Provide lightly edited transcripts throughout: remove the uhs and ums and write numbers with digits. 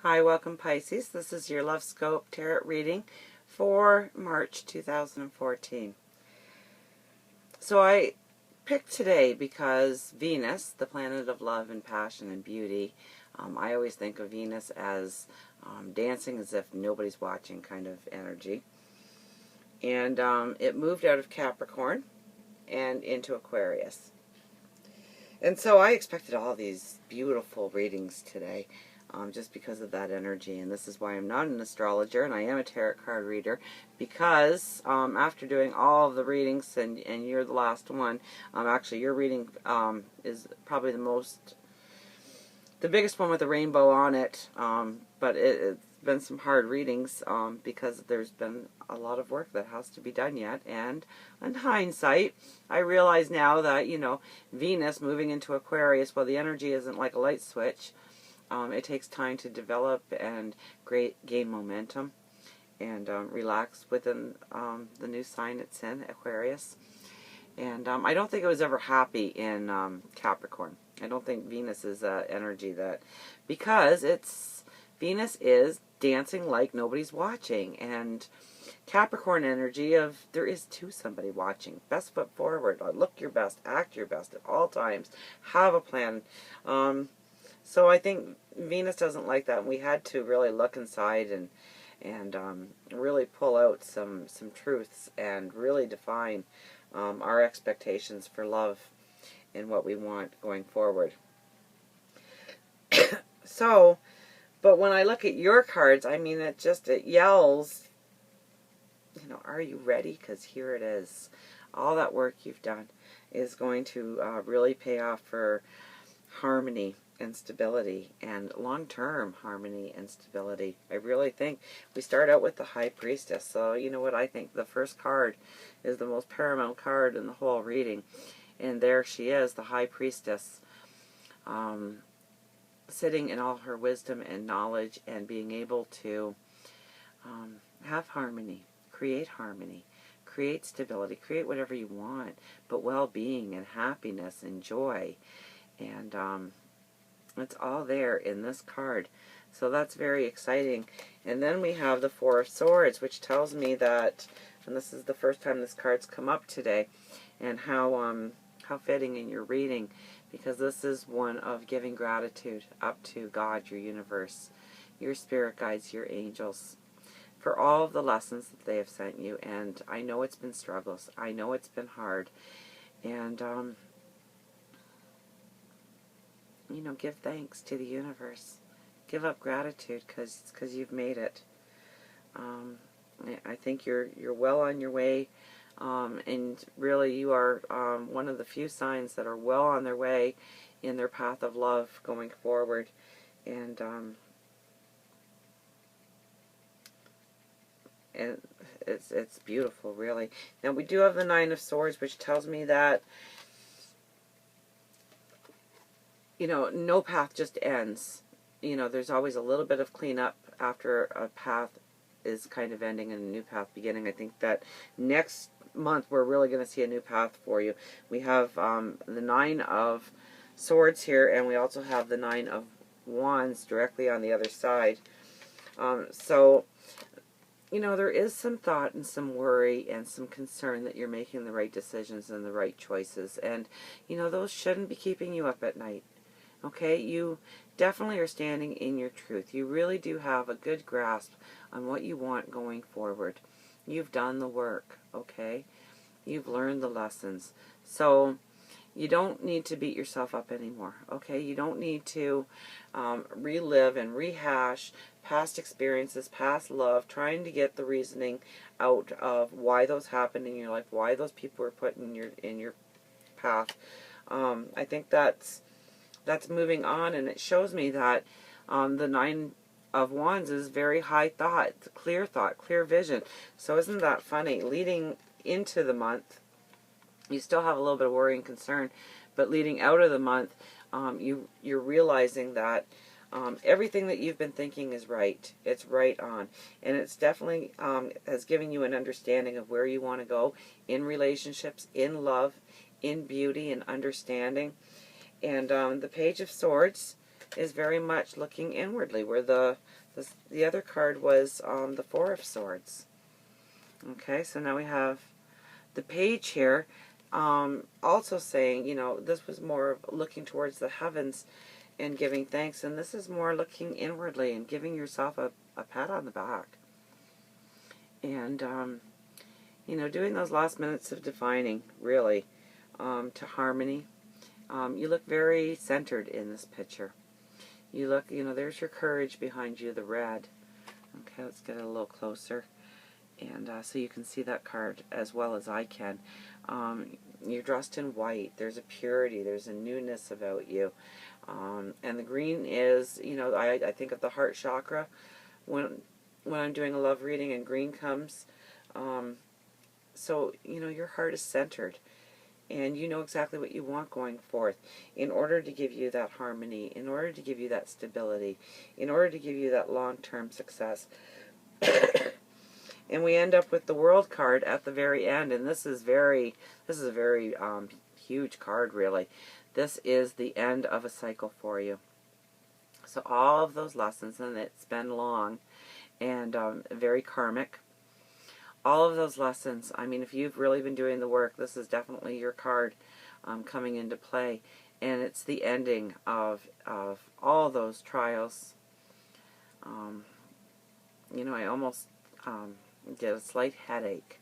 Hi, welcome Pisces. This is your Love Scope Tarot reading for March 2014. So I picked today because Venus, the planet of love and passion and beauty, I always think of Venus as dancing as if nobody's watching kind of energy. And it moved out of Capricorn and into Aquarius. And so I expected all these beautiful readings today. Just because of that energy, and this is why I'm not an astrologer and I am a tarot card reader, because after doing all of the readings, and you're the last one, actually your reading is probably the biggest one with a rainbow on it, but it's been some hard readings because there's been a lot of work that has to be done yet, and in hindsight I realize now that, you know, Venus moving into Aquarius, well, the energy isn't like a light switch. It takes time to develop and gain momentum and relax within the new sign it's in, Aquarius. And I don't think it was ever happy in Capricorn. I don't think Venus is energy that, because Venus is dancing like nobody's watching, and Capricorn energy of there is to somebody watching. Best foot forward, look your best, act your best at all times, have a plan. So I think Venus doesn't like that. We had to really look inside and really pull out some truths and really define our expectations for love and what we want going forward. So, but when I look at your cards, I mean, it yells, you know, are you ready? Because here it is. All that work you've done is going to really pay off for harmony and stability, and long-term harmony and stability. I really think we start out with the High Priestess. So you know what I think? The first card is the most paramount card in the whole reading, and there she is, the High Priestess, sitting in all her wisdom and knowledge and being able to have harmony, create stability, create whatever you want, but well-being and happiness and joy. And it's all there in this card. So that's very exciting. And then we have the Four of Swords, which tells me that, and this is the first time this card's come up today, and how fitting in your reading, because this is one of giving gratitude up to God, your universe, your spirit guides, your angels, for all of the lessons that they have sent you. And I know it's been struggles. I know it's been hard. And you know, give thanks to the universe. Give up gratitude because you've made it. I think you're well on your way, and really you are one of the few signs that are well on their way in their path of love going forward. And it's beautiful, really. Now we do have the Nine of Swords, which tells me that, you know, no path just ends. You know, there's always a little bit of cleanup after a path is kind of ending and a new path beginning. I think that next month we're really going to see a new path for you. We have the Nine of Swords here, and we also have the Nine of Wands directly on the other side. So, you know, there is some thought and some worry and some concern that you're making the right decisions and the right choices. And, you know, those shouldn't be keeping you up at night. Okay, you definitely are standing in your truth. You really do have a good grasp on what you want going forward. You've done the work, okay? You've learned the lessons. So you don't need to beat yourself up anymore, okay? You don't need to relive and rehash past experiences, past love, trying to get the reasoning out of why those happened in your life, why those people were put in your path. I think that's moving on, and it shows me that the Nine of Wands is very high thought, clear vision. So isn't that funny? Leading into the month, you still have a little bit of worry and concern, but leading out of the month, you're realizing that everything that you've been thinking is right. It's right on, and it's definitely has given you an understanding of where you want to go in relationships, in love, in beauty and understanding. And the Page of Swords is very much looking inwardly, where the other card was the Four of Swords. Okay, so now we have the Page here, also saying, you know, this was more of looking towards the heavens and giving thanks, and this is more looking inwardly and giving yourself a pat on the back. And, you know, doing those last minutes of defining, really, to harmony. You look very centered in this picture. You look, you know, there's your courage behind you, the red. Okay, let's get it a little closer. And so you can see that card as well as I can. You're dressed in white. There's a purity. There's a newness about you. And the green is, you know, I think of the heart chakra when I'm doing a love reading and green comes. So, you know, your heart is centered. And you know exactly what you want going forth in order to give you that harmony, in order to give you that stability, in order to give you that long-term success. And we end up with the World card at the very end, and this is a very huge card, really. This is the end of a cycle for you. So all of those lessons, and it's been long and very karmic. All of those lessons, I mean, if you've really been doing the work, this is definitely your card coming into play. And it's the ending of all those trials. You know, I almost get a slight headache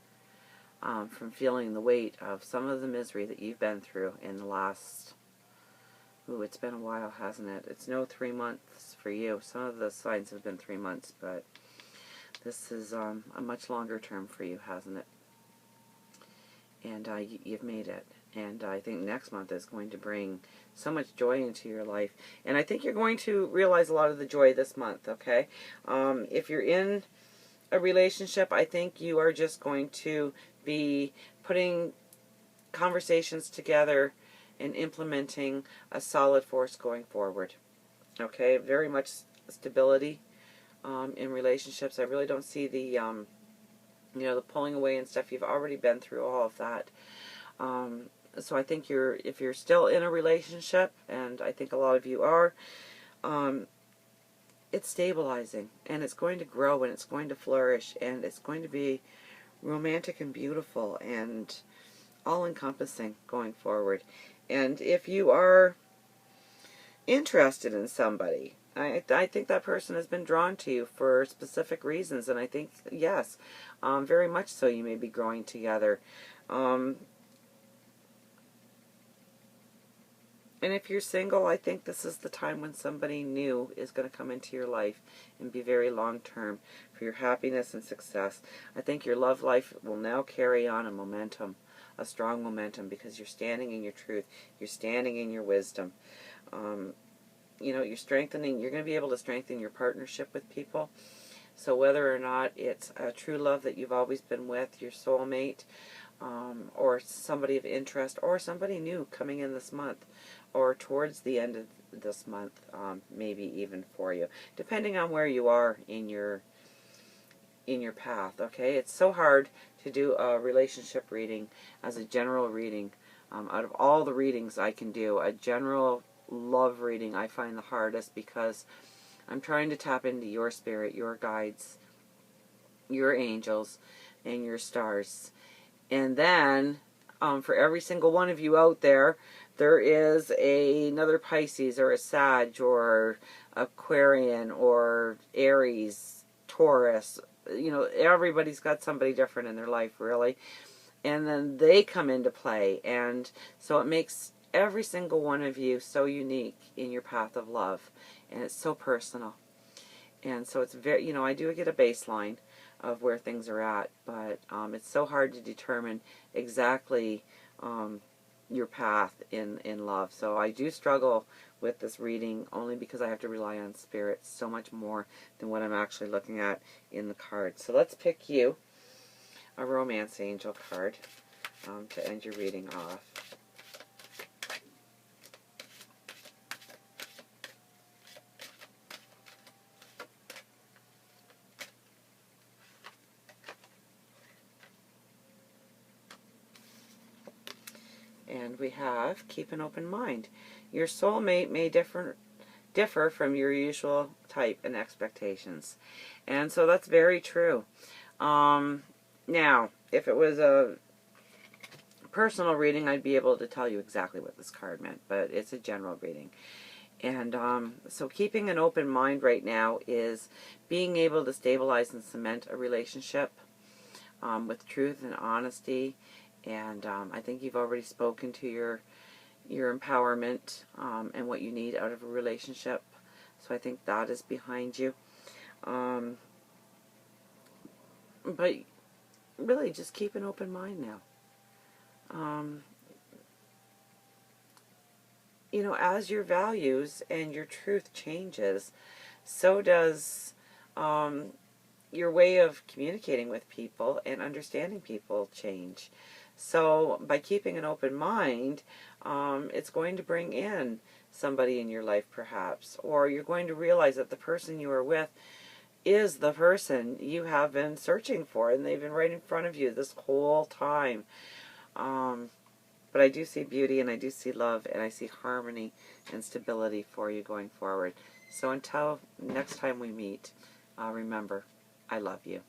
from feeling the weight of some of the misery that you've been through in the last, it's been a while, hasn't it? It's no 3 months for you. Some of the signs have been 3 months, but this is a much longer term for you, hasn't it? And you've made it. And I think next month is going to bring so much joy into your life. And I think you're going to realize a lot of the joy this month, okay? If you're in a relationship, I think you are just going to be putting conversations together and implementing a solid force going forward. Okay? Very much stability in relationships. I really don't see the, you know, the pulling away and stuff. You've already been through all of that. So I think if you're still in a relationship, and I think a lot of you are, it's stabilizing, and it's going to grow, and it's going to flourish, and it's going to be romantic and beautiful and all-encompassing going forward. And if you are interested in somebody, I think that person has been drawn to you for specific reasons, and I think, yes, very much so, you may be growing together. And if you're single, I think this is the time when somebody new is going to come into your life and be very long-term for your happiness and success. I think your love life will now carry on a momentum, a strong momentum, because you're standing in your truth. You're standing in your wisdom. You know, you're going to be able to strengthen your partnership with people. So whether or not it's a true love that you've always been with, your soulmate, or somebody of interest, or somebody new coming in this month, or towards the end of this month, maybe even for you, depending on where you are in your path. Okay, it's so hard to do a relationship reading as a general reading. Out of all the readings I can do, a general love reading I find the hardest, because I'm trying to tap into your spirit, your guides, your angels, and your stars. And then, for every single one of you out there, there is another Pisces or a Sag or Aquarian or Aries, Taurus. You know, everybody's got somebody different in their life, really. And then they come into play. And so it makes every single one of you so unique in your path of love. And it's so personal. And so it's very, you know, I do get a baseline of where things are at, but it's so hard to determine exactly your path in love. So I do struggle with this reading only because I have to rely on spirit so much more than what I'm actually looking at in the cards. So let's pick you a romance angel card to end your reading off. And we have, keep an open mind. Your soulmate may differ differ from your usual type and expectations. And so that's very true. Now, if it was a personal reading, I'd be able to tell you exactly what this card meant, but it's a general reading. And so keeping an open mind right now is being able to stabilize and cement a relationship with truth and honesty. And I think you've already spoken to your empowerment and what you need out of a relationship. So I think that is behind you. But really, just keep an open mind now. You know, as your values and your truth changes, so does your way of communicating with people and understanding people change. So by keeping an open mind, it's going to bring in somebody in your life perhaps, or you're going to realize that the person you are with is the person you have been searching for, and they've been right in front of you this whole time. But I do see beauty, and I do see love, and I see harmony and stability for you going forward. So until next time we meet, remember, I love you.